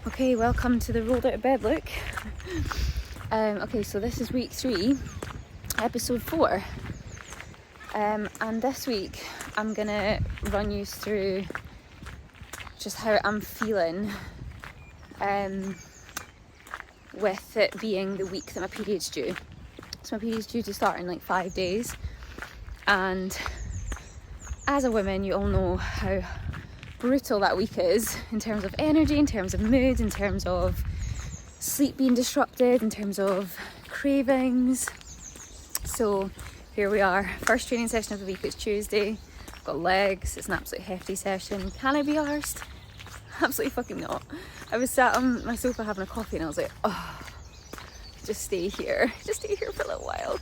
Okay, welcome to the rolled out of bed look. Okay, so this is week 3, episode 4. And this week I'm gonna run you through just how I'm feeling with it being the week that my period's due. So my period's due to start in like 5 days, and as a woman you all know how brutal that week is in terms of energy, in terms of mood, in terms of sleep being disrupted, in terms of cravings. So here we are, first training session of the week. It's Tuesday, I've got legs, it's an absolutely hefty session. Can I be arsed? Absolutely fucking not. I was sat on my sofa having a coffee and I was like, oh, just stay here for a little while.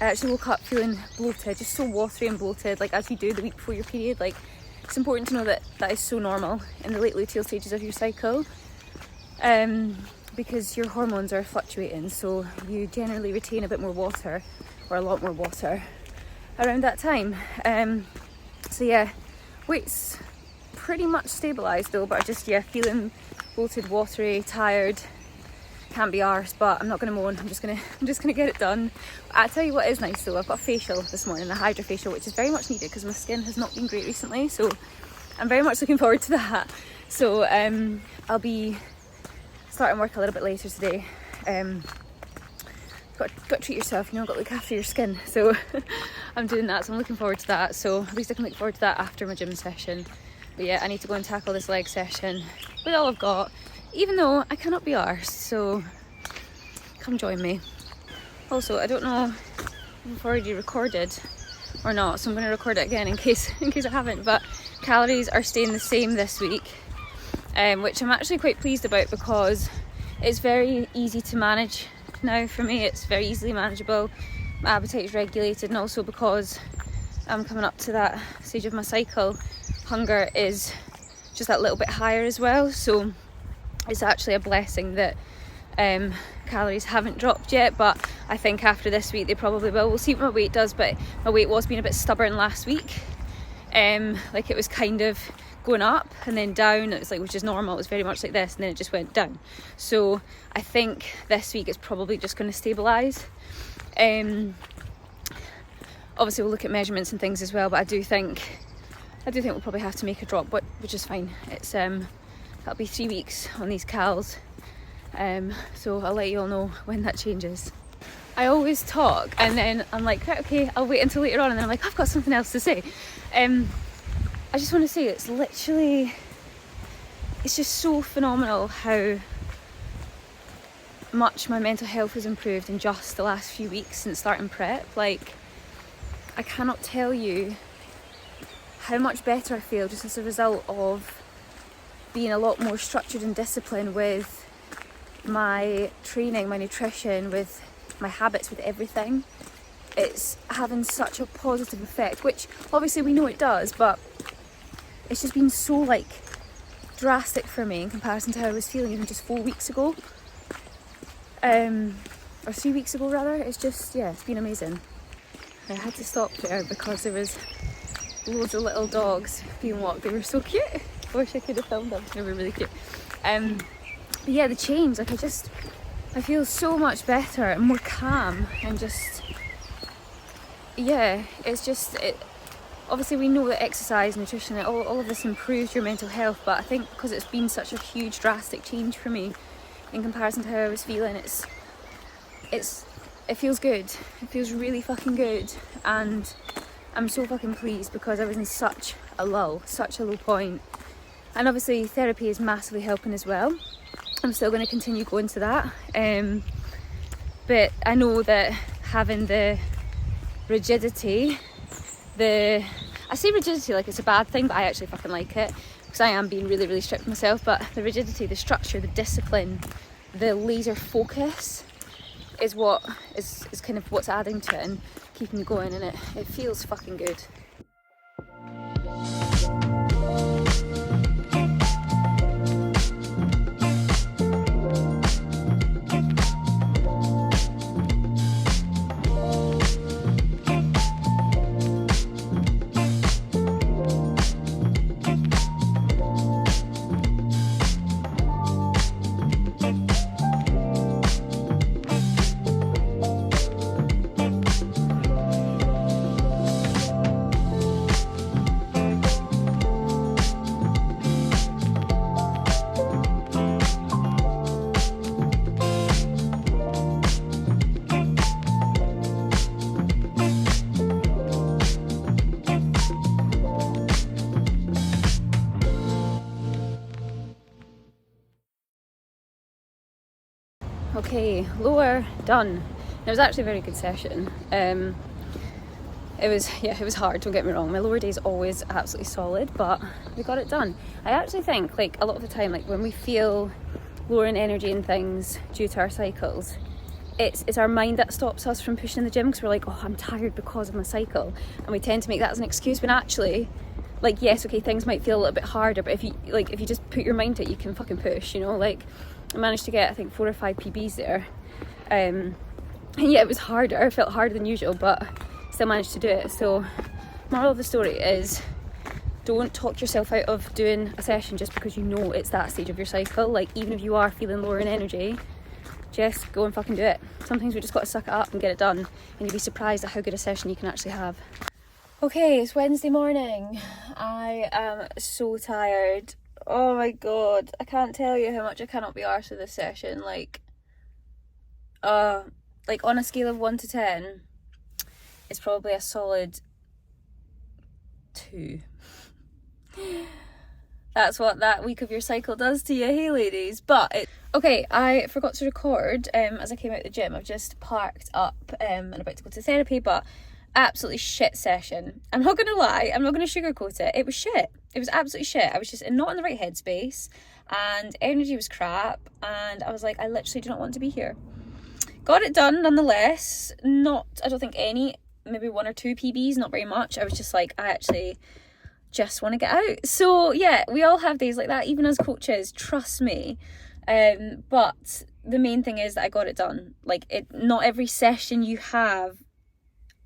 I actually woke up feeling bloated, just so watery and bloated, like as you do the week before your period. Like, it's important to know that that is so normal in the late luteal stages of your cycle, because your hormones are fluctuating, so you generally retain a bit more water, or a lot more water, around that time. So yeah, weight's pretty much stabilised though, but I just, feeling bloated, watery, tired. Can't be arsed, but I'm not gonna moan. I'm just gonna get it done. I tell you what is nice though, I've got a facial this morning, a hydrofacial, which is very much needed because my skin has not been great recently, so I'm very much looking forward to that. So I'll be starting work a little bit later today. Got to treat yourself, got to look after your skin, so I'm doing that, so I'm looking forward to that. So at least I can look forward to that after my gym session. But yeah, I need to go and tackle this leg session with all I've got, even though I cannot be arsed, so come join me. Also, I don't know if I've already recorded or not, so I'm going to record it again in case I haven't, but calories are staying the same this week, which I'm actually quite pleased about because it's very easy to manage now for me. It's very easily manageable, my appetite is regulated, and also because I'm coming up to that stage of my cycle, hunger is just that little bit higher as well, so it's actually a blessing that calories haven't dropped yet, but I think after this week they probably will. We'll see what my weight does, but my weight was being a bit stubborn last week. Like it was kind of going up and then down. It was like, which is normal, it was very much like this, and then it just went down. So I think this week it's probably just going to stabilise. Obviously we'll look at measurements and things as well, but I do think we'll probably have to make a drop, which is fine. It's that'll be 3 weeks on these cals, so I'll let you all know when that changes. I always talk and then I'm like, right, okay, I'll wait until later on, and then I'm like, I've got something else to say. I just want to say it's just so phenomenal how much my mental health has improved in just the last few weeks since starting prep. Like, I cannot tell you how much better I feel just as a result of being a lot more structured and disciplined with my training, my nutrition, with my habits, with everything. It's having such a positive effect, which obviously we know it does, but it's just been so drastic for me in comparison to how I was feeling even just 4 weeks ago, or 3 weeks ago rather. It's just, it's been amazing. I had to stop there because there was loads of little dogs being walked. They were so cute. I wish I could have filmed them. They were really cute. But yeah, the change, I feel so much better and more calm, and just, it's just, obviously we know that exercise, nutrition, all of this improves your mental health, but I think because it's been such a huge drastic change for me in comparison to how I was feeling, it feels good. It feels really fucking good, and I'm so fucking pleased because I was in such a low point. And obviously therapy is massively helping as well. I'm still going to continue going to that, but I know that having the rigidity, I say rigidity like it's a bad thing, but I actually fucking like it because I am being really, really strict with myself. But the rigidity, the structure, the discipline, the laser focus is what is kind of what's adding to it and keeping me going, and it feels fucking good. Okay, lower done. It was actually a very good session. It was hard, don't get me wrong. My lower day is always absolutely solid, but we got it done. I actually think, like, a lot of the time, like, when we feel lower in energy and things due to our cycles, it's our mind that stops us from pushing the gym, because we're like, oh, I'm tired because of my cycle, and we tend to make that as an excuse, when actually, like, yes, okay, things might feel a little bit harder, but if you just put your mind to it, you can fucking push, you know. Like, I managed to get, I think, 4 or 5 PBs there, and yeah, it was harder, it felt harder than usual, but still managed to do it. So moral of the story is, don't talk yourself out of doing a session just because you know it's that stage of your cycle. Like, even if you are feeling lower in energy, just go and fucking do it. Sometimes we just got to suck it up and get it done, and you'll be surprised at how good a session you can actually have. Okay, it's Wednesday morning. I am so tired. Oh my god, I can't tell you how much I cannot be arsed with this session. Like on a scale of 1 to 10, it's probably a solid 2. That's what that week of your cycle does to you, hey ladies. But okay, I forgot to record as I came out of the gym. I've just parked up and about to go to therapy, but absolutely shit session. I'm not gonna lie, I'm not gonna sugarcoat it. It was shit. It was absolutely shit. I was just not in the right headspace, and energy was crap, and I was like, I literally do not want to be here. Got it done nonetheless. Not, I don't think any, maybe 1 or 2 PBs, not very much. I was just like, I actually just want to get out. So yeah, we all have days like that, even as coaches, trust me. But the main thing is that I got it done. Like, not every session you have,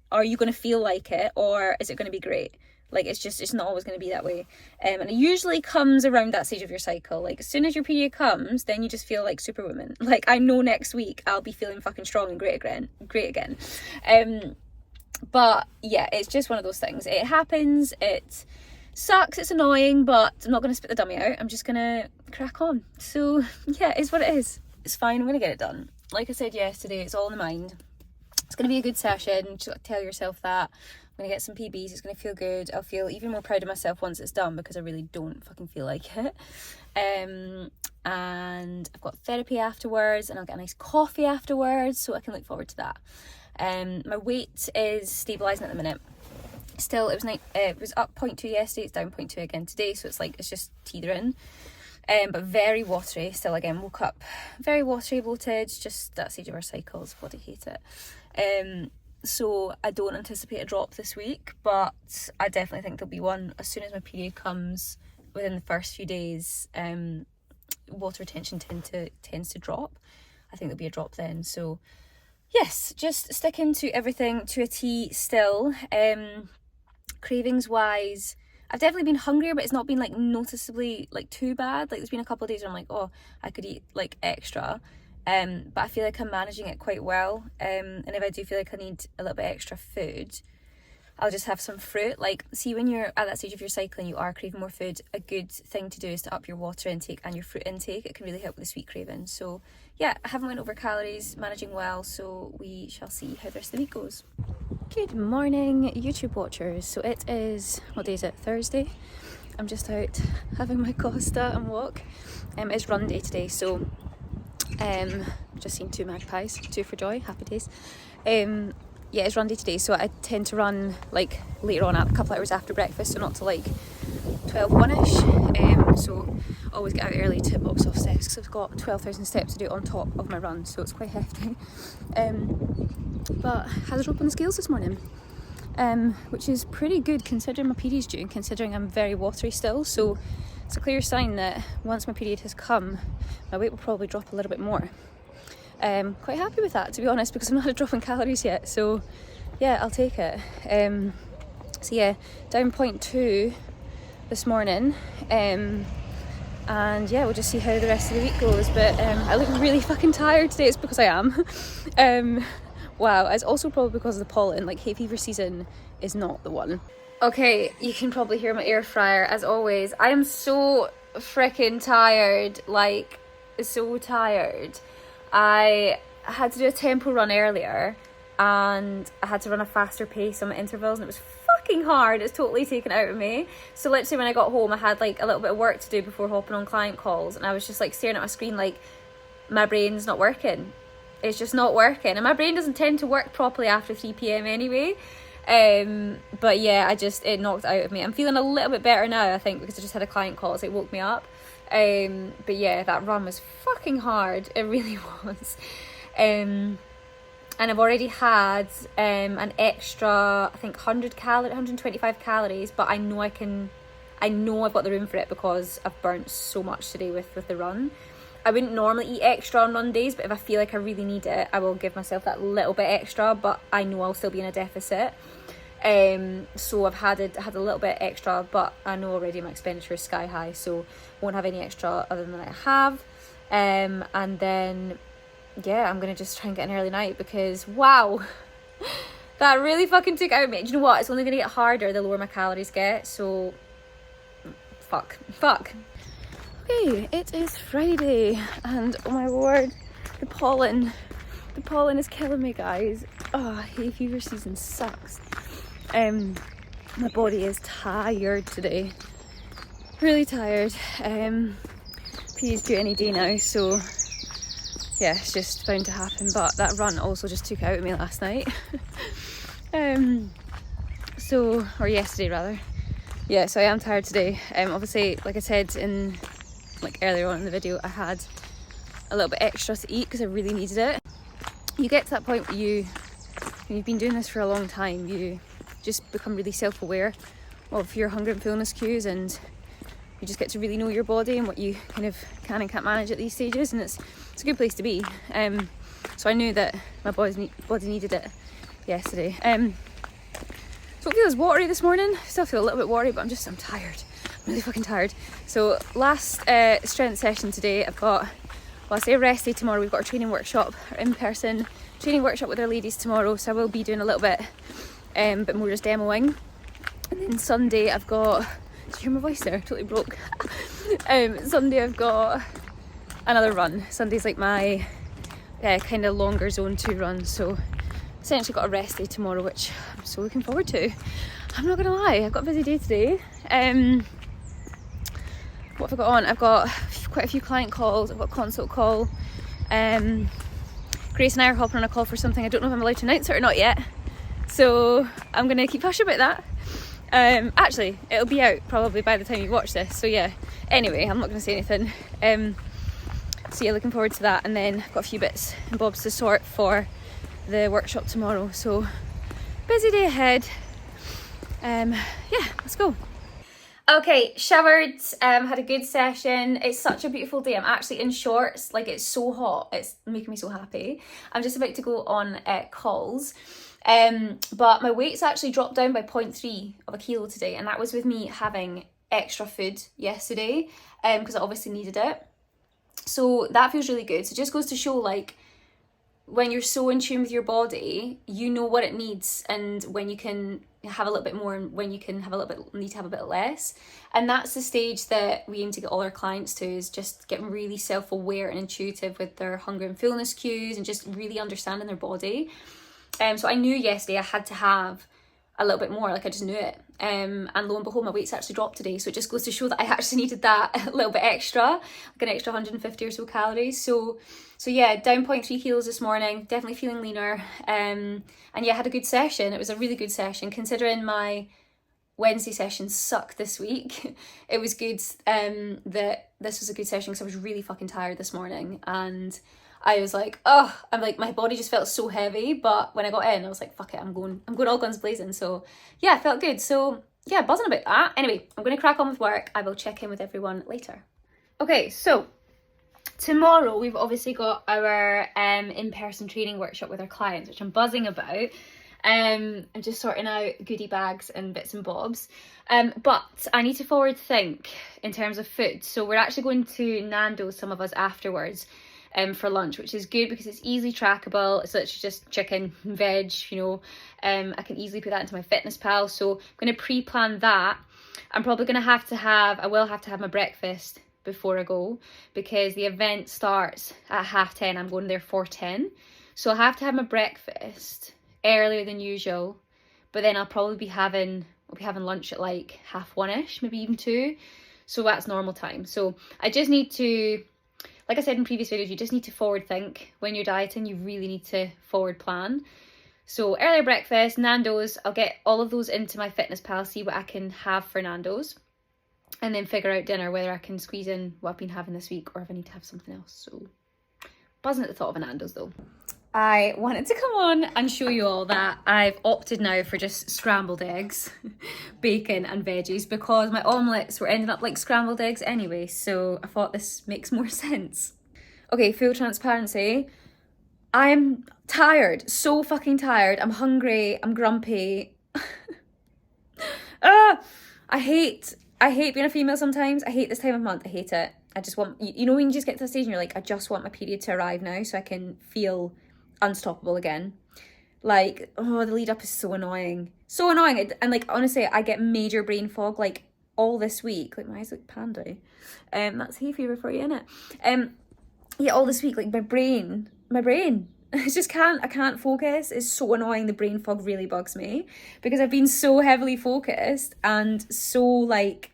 are you going to feel like it, or is it going to be great? Like, it's not always going to be that way. And it usually comes around that stage of your cycle. Like, as soon as your period comes, then you just feel like Superwoman. Like, I know next week I'll be feeling fucking strong and great again. But yeah, it's just one of those things. It happens, it sucks, it's annoying, but I'm not going to spit the dummy out. I'm just going to crack on. So yeah, it's what it is. It's fine, I'm going to get it done. Like I said yesterday, it's all in the mind. It's going to be a good session. Just tell yourself that. I'm going to get some PBs, it's going to feel good. I'll feel even more proud of myself once it's done, because I really don't fucking feel like it. And I've got therapy afterwards, and I'll get a nice coffee afterwards, so I can look forward to that. My weight is stabilising at the minute. Still, it was up 0.2 yesterday, it's down 0.2 again today, so it's just teetering. But very watery still. Again, woke up very watery, bloated, just that stage of our cycles. Bloody hate it. So I don't anticipate a drop this week, but I definitely think there'll be one as soon as my period comes. Within the first few days, water retention tends to drop. I think there'll be a drop then. So yes, just sticking to everything to a T still. Cravings wise, I've definitely been hungrier, but it's not been like noticeably like too bad. Like, there's been a couple of days where I'm like, oh, I could eat like extra. But I feel like I'm managing it quite well. And if I do feel like I need a little bit extra food, I'll just have some fruit. Like, see, when you're at that stage of your cycle and you are craving more food, a good thing to do is to up your water intake and your fruit intake. It can really help with the sweet craving. So yeah, I haven't went over calories, managing well, so we shall see how the rest of the week goes. Good morning, YouTube watchers. So it is, what day is it? Thursday. I'm just out having my Costa and walk. It's run day today, so just seen 2 magpies, 2 for joy, happy days. Yeah, it's run day today, so I tend to run like later on, a couple hours after breakfast, so not till like 12-1ish. So always get out early to box off steps, because I've got 12,000 steps to do on top of my run, so it's quite hefty. But had a drop on the scales this morning, which is pretty good considering my period's due, and considering I'm very watery still. So it's a clear sign that once my period has come, my weight will probably drop a little bit more. Quite happy with that, to be honest, because I'm not had a drop in calories yet, so yeah, I'll take it. So yeah, down 0.2 this morning, and yeah, we'll just see how the rest of the week goes. But I look really fucking tired today. It's because I am. Wow, it's also probably because of the pollen. Like, hay fever season is not the one. Okay, you can probably hear my air fryer as always. I am so freaking tired, like so tired. I had to do a tempo run earlier, and I had to run a faster pace on my intervals, and it was fucking hard. It's totally taken out of me. So literally when I got home, I had like a little bit of work to do before hopping on client calls, and I was just like staring at my screen like my brain's not working. it's just not working, and my brain doesn't tend to work properly after 3 p.m. anyway. But yeah, it knocked out of me. I'm feeling a little bit better now, I think, because I just had a client call, so it woke me up. But yeah, that run was fucking hard. It really was. And I've already had an extra, I think 125 calories, but I know I've got the room for it because I've burnt so much today with the run. I wouldn't normally eat extra on run days, but if I feel like I really need it, I will give myself that little bit extra, but I know I'll still be in a deficit. So I've had a little bit extra, but I know already my expenditure is sky high, so won't have any extra other than I have. And then, yeah, I'm going to just try and get an early night because, wow, that really fucking took out of me. Do you know what? It's only going to get harder the lower my calories get, so fuck. Okay, it is Friday, and oh my word, the pollen is killing me, guys. Oh, hay fever season sucks. My body is tired today, really tired. P's due any day now, so yeah, it's just bound to happen. But that run also just took out of me last night. Or yesterday rather. Yeah, so I am tired today. Obviously, like I said in earlier on in the video, I had a little bit extra to eat because I really needed it. You get to that point where when you've been doing this for a long time, you just become really self-aware of your hunger and fullness cues, and you just get to really know your body and what you kind of can and can't manage at these stages, and it's a good place to be. So I knew that my body needed it yesterday. So it feels watery this morning. Still feel a little bit watery, but I'm tired. I'm really fucking tired. So last strength session today, I've got, well, I say rest day tomorrow. We've got our training workshop, our in-person training workshop with our ladies tomorrow. So I will be doing a little bit more just demoing. And then Sunday I've got, did you hear my voice there? Totally broke. Sunday I've got another run. Sunday's like my kind of longer zone 2 run. So essentially got a rest day tomorrow, which I'm so looking forward to. I'm not gonna lie, I've got a busy day today. What have I got on? I've got quite a few client calls. I've got a consult call. Grace and I are hopping on a call for something. I don't know if I'm allowed to announce it or not yet, so I'm gonna keep hush about that. Actually, it'll be out probably by the time you watch this, so yeah. Anyway, I'm not gonna say anything. So yeah, looking forward to that, and then I've got a few bits and bobs to sort for the workshop tomorrow, so busy day ahead. Yeah, let's go. Okay, showered, had a good session. It's such a beautiful day. I'm actually in shorts, it's so hot. It's making me so happy. I'm just about to go on calls. But my weight's actually dropped down by 0.3 of a kilo today, and that was with me having extra food yesterday, because I obviously needed it. So that feels really good. So it just goes to show, when you're so in tune with your body, you know what it needs, and when you can have a little bit more and when you can have need to have a bit less. And that's the stage that we aim to get all our clients to, is just getting really self-aware and intuitive with their hunger and fullness cues, and just really understanding their body. So I knew yesterday I had to have a little bit more, I just knew it. And lo and behold, my weight's actually dropped today. So it just goes to show that I actually needed that a little bit extra, an extra 150 or so calories. So yeah, down 0.3 kilos this morning, definitely feeling leaner. And yeah, I had a good session. It was a really good session, considering my Wednesday sessions suck this week. It was good that this was a good session, because I was really fucking tired this morning, and I was my body just felt so heavy, but when I got in, I was like, fuck it, I'm going all guns blazing. So yeah, I felt good. So yeah, buzzing about that. Anyway, I'm going to crack on with work. I will check in with everyone later. Okay, so tomorrow we've obviously got our in-person training workshop with our clients, which I'm buzzing about. I'm just sorting out goodie bags and bits and bobs. But I need to forward think in terms of food. So we're actually going to Nando's, some of us, afterwards. For lunch, which is good because it's easily trackable. It's literally just chicken, veg, I can easily put that into my Fitness Pal. So I'm going to pre-plan that. I will have to have my breakfast before I go, because the event starts at 10:30. I'm going there for 10. So I'll have to have my breakfast earlier than usual, but then I'll probably be having lunch at 1:30ish, maybe even 2. So that's normal time. So I just need to like I said in previous videos, you just need to forward think when you're dieting. You really need to forward plan. So earlier breakfast, Nando's, I'll get all of those into my fitness pal, see what I can have for Nando's, and then figure out dinner, whether I can squeeze in what I've been having this week or if I need to have something else. So buzzing at the thought of a Nando's though. I wanted to come on and show you all that I've opted now for just scrambled eggs, bacon and veggies, because my omelettes were ending up like scrambled eggs anyway, so I thought this makes more sense. Okay, full transparency. I'm tired, so fucking tired. I'm hungry, I'm grumpy. I hate being a female sometimes. I hate this time of month, I hate it. I just want, you know when you just get to a stage and you're like, I just want my period to arrive now so I can feel unstoppable again. Like, oh, the lead up is so annoying. So annoying. And like, honestly, I get major brain fog like all this week. Like, my eyes look pandy. That's hay fever for you, innit? Yeah, all this week, like my brain, I just I can't focus. It's so annoying. The brain fog really bugs me because I've been so heavily focused and so like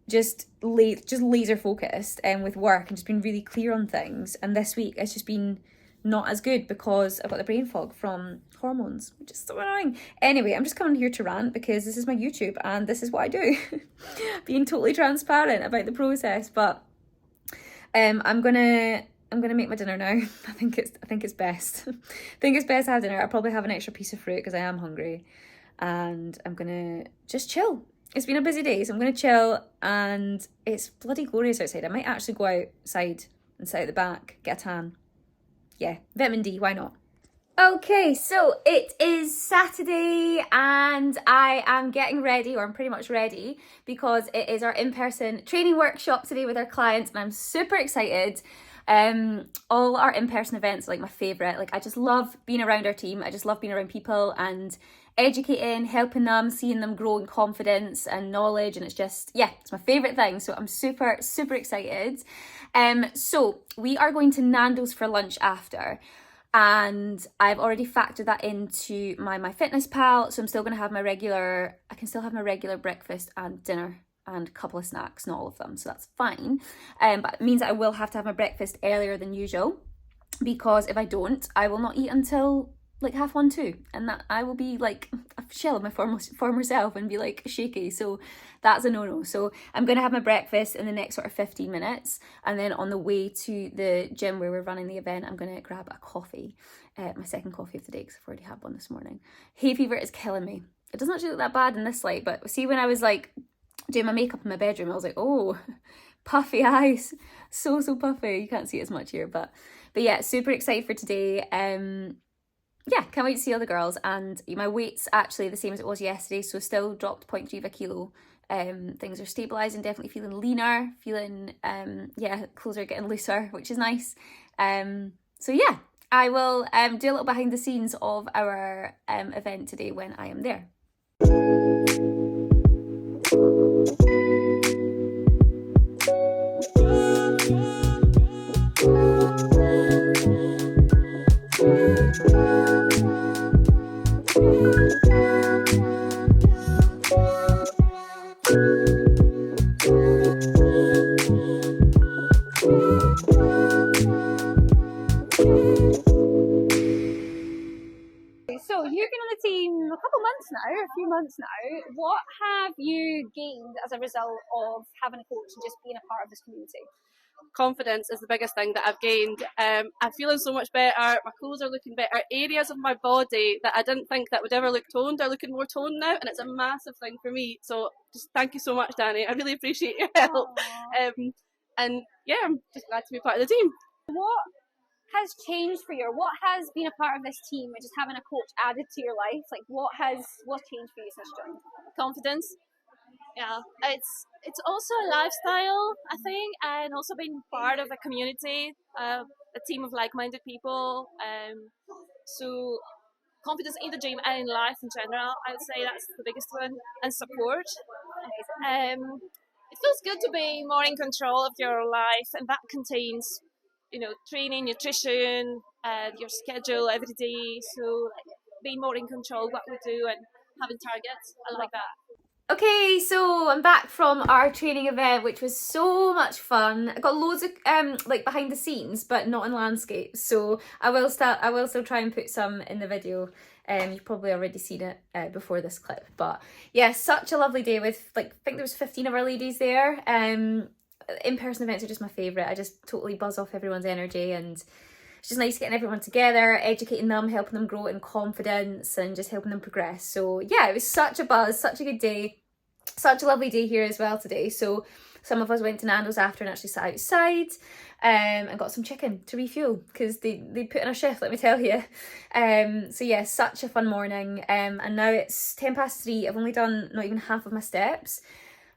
just laser focused with work and just been really clear on things. And this week it's just been not as good because I've got the brain fog from hormones, which is so annoying. Anyway, I'm just coming here to rant because this is my YouTube and this is what I do. Being totally transparent about the process, but I'm gonna make my dinner now. I think it's best. I think it's best to have dinner. I'll probably have an extra piece of fruit because I am hungry, and I'm gonna just chill. It's been a busy day, so I'm gonna chill, and it's bloody glorious outside. I might actually go outside and sit at the back, get a tan. Yeah, vitamin D, why not? Okay, so it is Saturday and I am getting ready, or I'm pretty much ready, because it is our in-person training workshop today with our clients and I'm super excited. All our in-person events are like my favourite. Like I just love being around our team. I just love being around people and educating, helping them, seeing them grow in confidence and knowledge, and it's just, yeah, it's my favourite thing. So I'm super excited. So we are going to Nando's for lunch after. And I've already factored that into my MyFitnessPal, so I'm still going to have I can still have my regular breakfast and dinner and a couple of snacks, not all of them, so that's fine. But it means that I will have to have my breakfast earlier than usual, because if I don't, I will not eat until like 1:30, and that I will be like a shell of my former self and be like shaky, so that's a no-no. So I'm going to have my breakfast in the next sort of 15 minutes, and then on the way to the gym where we're running the event, I'm going to grab a coffee, my second coffee of the day because I've already had one this morning. Hay fever is killing me. It doesn't actually look that bad in this light, but see, when I was like doing my makeup in my bedroom, I was like, oh, puffy eyes, so puffy. You can't see it as much here, but yeah, super excited for today. Yeah, can't wait to see all the girls, and my weight's actually the same as it was yesterday, so still dropped 0.3 of a kilo. Things are stabilising, definitely feeling leaner, yeah, clothes are getting looser, which is nice. So yeah, I will do a little behind the scenes of our event today when I am there. So you've been on the team a few months now. What have you gained as a result of having a coach and just being a part of this community? Confidence is the biggest thing that I've gained. I'm feeling so much better. My clothes are looking better. Areas of my body that I didn't think that would ever look toned are looking more toned now, and it's a massive thing for me. So just thank you so much, Danny. I really appreciate your help. And yeah, I'm just glad to be part of the team. What has changed for you, or what has been a part of this team, or just having a coach added to your life? Like what's changed for you since you joined? Confidence. Yeah, it's also a lifestyle, I think, and also being part of a community, a team of like-minded people. So confidence in the gym and in life in general, I would say that's the biggest one, and support. It feels good to be more in control of your life, and that contains, training, nutrition, your schedule every day. So being more in control of what we do and having targets, I like that. Okay, so I'm back from our training event, which was so much fun. I got loads of like behind the scenes, but not in landscape. So I will still try and put some in the video. You've probably already seen it before this clip, but yeah, such a lovely day with like, I think there was 15 of our ladies there. In-person events are just my favourite. I just totally buzz off everyone's energy, and it's just nice getting everyone together, educating them, helping them grow in confidence and just helping them progress. So yeah, it was such a buzz, such a good day. Such a lovely day here as well today. So some of us went to Nando's after and actually sat outside and got some chicken to refuel because they put in a shift, let me tell you. So yeah, such a fun morning. And now it's 3:10. I've only done not even half of my steps.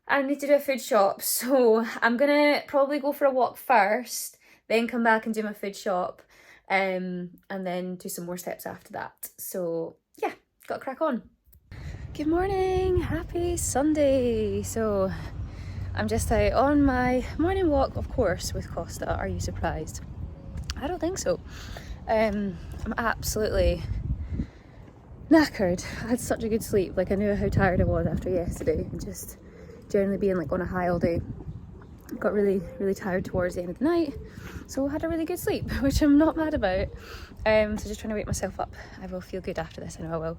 I need to do a food shop, so I'm gonna probably go for a walk first, then come back and do my food shop, and then do some more steps after that. So yeah, gotta crack on. Good morning, happy Sunday. So I'm just out on my morning walk, of course, with Costa. Are you surprised? I don't think so. I'm absolutely knackered. I had such a good sleep. Like, I knew how tired I was after yesterday and just generally being like on a high all day. Got really tired towards the end of the night, so I had a really good sleep, which I'm not mad about. So just trying to wake myself up. I will feel good after this, I know I will.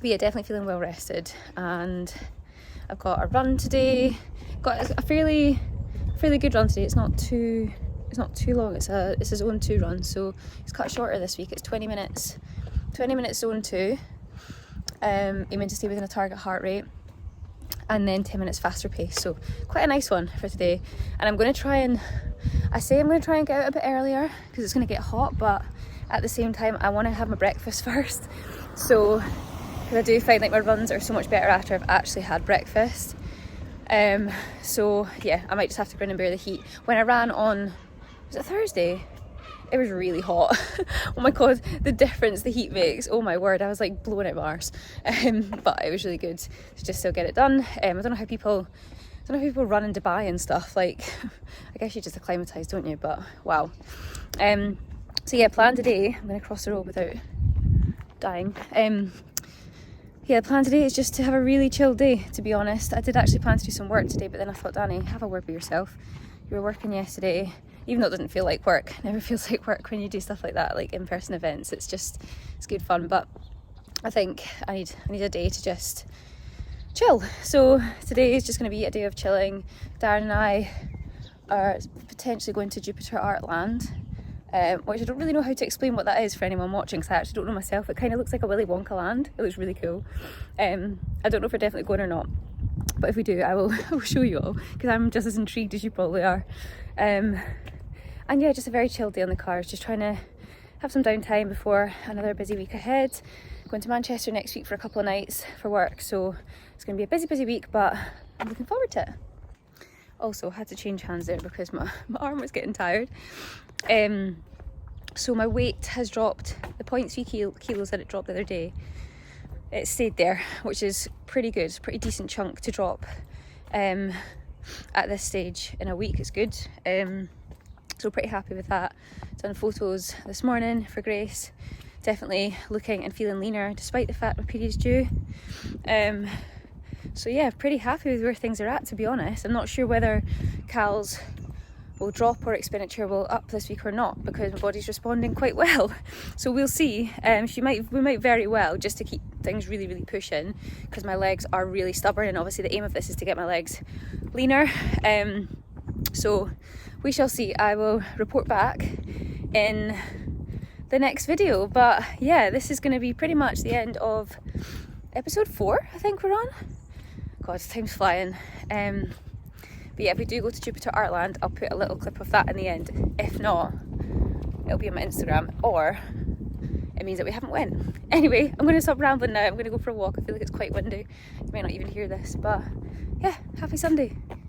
But yeah, definitely feeling well rested, and I've got a run today. Got a fairly good run today. It's not too long. It's a zone 2 run, so it's cut shorter this week. It's 20 minutes zone 2. Aiming to stay within a target heart rate, and then 10 minutes faster pace. So quite a nice one for today. And I'm going to try and get out a bit earlier because it's going to get hot, but at the same time I want to have my breakfast first. So because I do find like my runs are so much better after I've actually had breakfast. So yeah, I might just have to grin and bear the heat. When I ran on, was it Thursday? It was really hot. Oh my god, the difference the heat makes. Oh my word, I was like blowing out Mars. But it was really good to just still get it done. I don't know how people run in Dubai and stuff. Like, I guess you just acclimatise, don't you? But wow. So yeah, plan today. I'm gonna cross the road without dying. Yeah, the plan today is just to have a really chill day, to be honest. I did actually plan to do some work today, but then I thought, Danny, have a word with yourself. You were working yesterday, even though it doesn't feel like work. It never feels like work when you do stuff like that, like in-person events. It's good fun, but I think I need a day to just chill. So today is just going to be a day of chilling. Darren and I are potentially going to Jupiter Artland, which I don't really know how to explain what that is for anyone watching, because I actually don't know myself. It kind of looks like a Willy Wonka land. It looks really cool. I don't know if we're definitely going or not, but if we do, I will show you all, because I'm just as intrigued as you probably are. And yeah, just a very chill day on the cars, just trying to have some downtime before another busy week ahead. Going to Manchester next week for a couple of nights for work, so it's going to be a busy week, but I'm looking forward to it. Also, had to change hands there because my arm was getting tired. So my weight has dropped. The 0.3 kilos that it dropped the other day, it stayed there, which is pretty good. It's a pretty decent chunk to drop at this stage in a week. It's good. So pretty happy with that. Done photos this morning for Grace. Definitely looking and feeling leaner despite the fact my period's due. So yeah, pretty happy with where things are at, to be honest. I'm not sure whether Cal's will drop or expenditure will up this week or not, because my body's responding quite well. So we'll see. We might very well, just to keep things really pushing, because my legs are really stubborn, and obviously the aim of this is to get my legs leaner. So we shall see. I will report back in the next video. But yeah, this is going to be pretty much the end of episode 4, I think we're on. God, time's flying. But yeah, if we do go to Jupiter Artland, I'll put a little clip of that in the end. If not, it'll be on my Instagram, or it means that we haven't went. Anyway, I'm going to stop rambling now. I'm going to go for a walk. I feel like it's quite windy. You may not even hear this, but yeah, happy Sunday.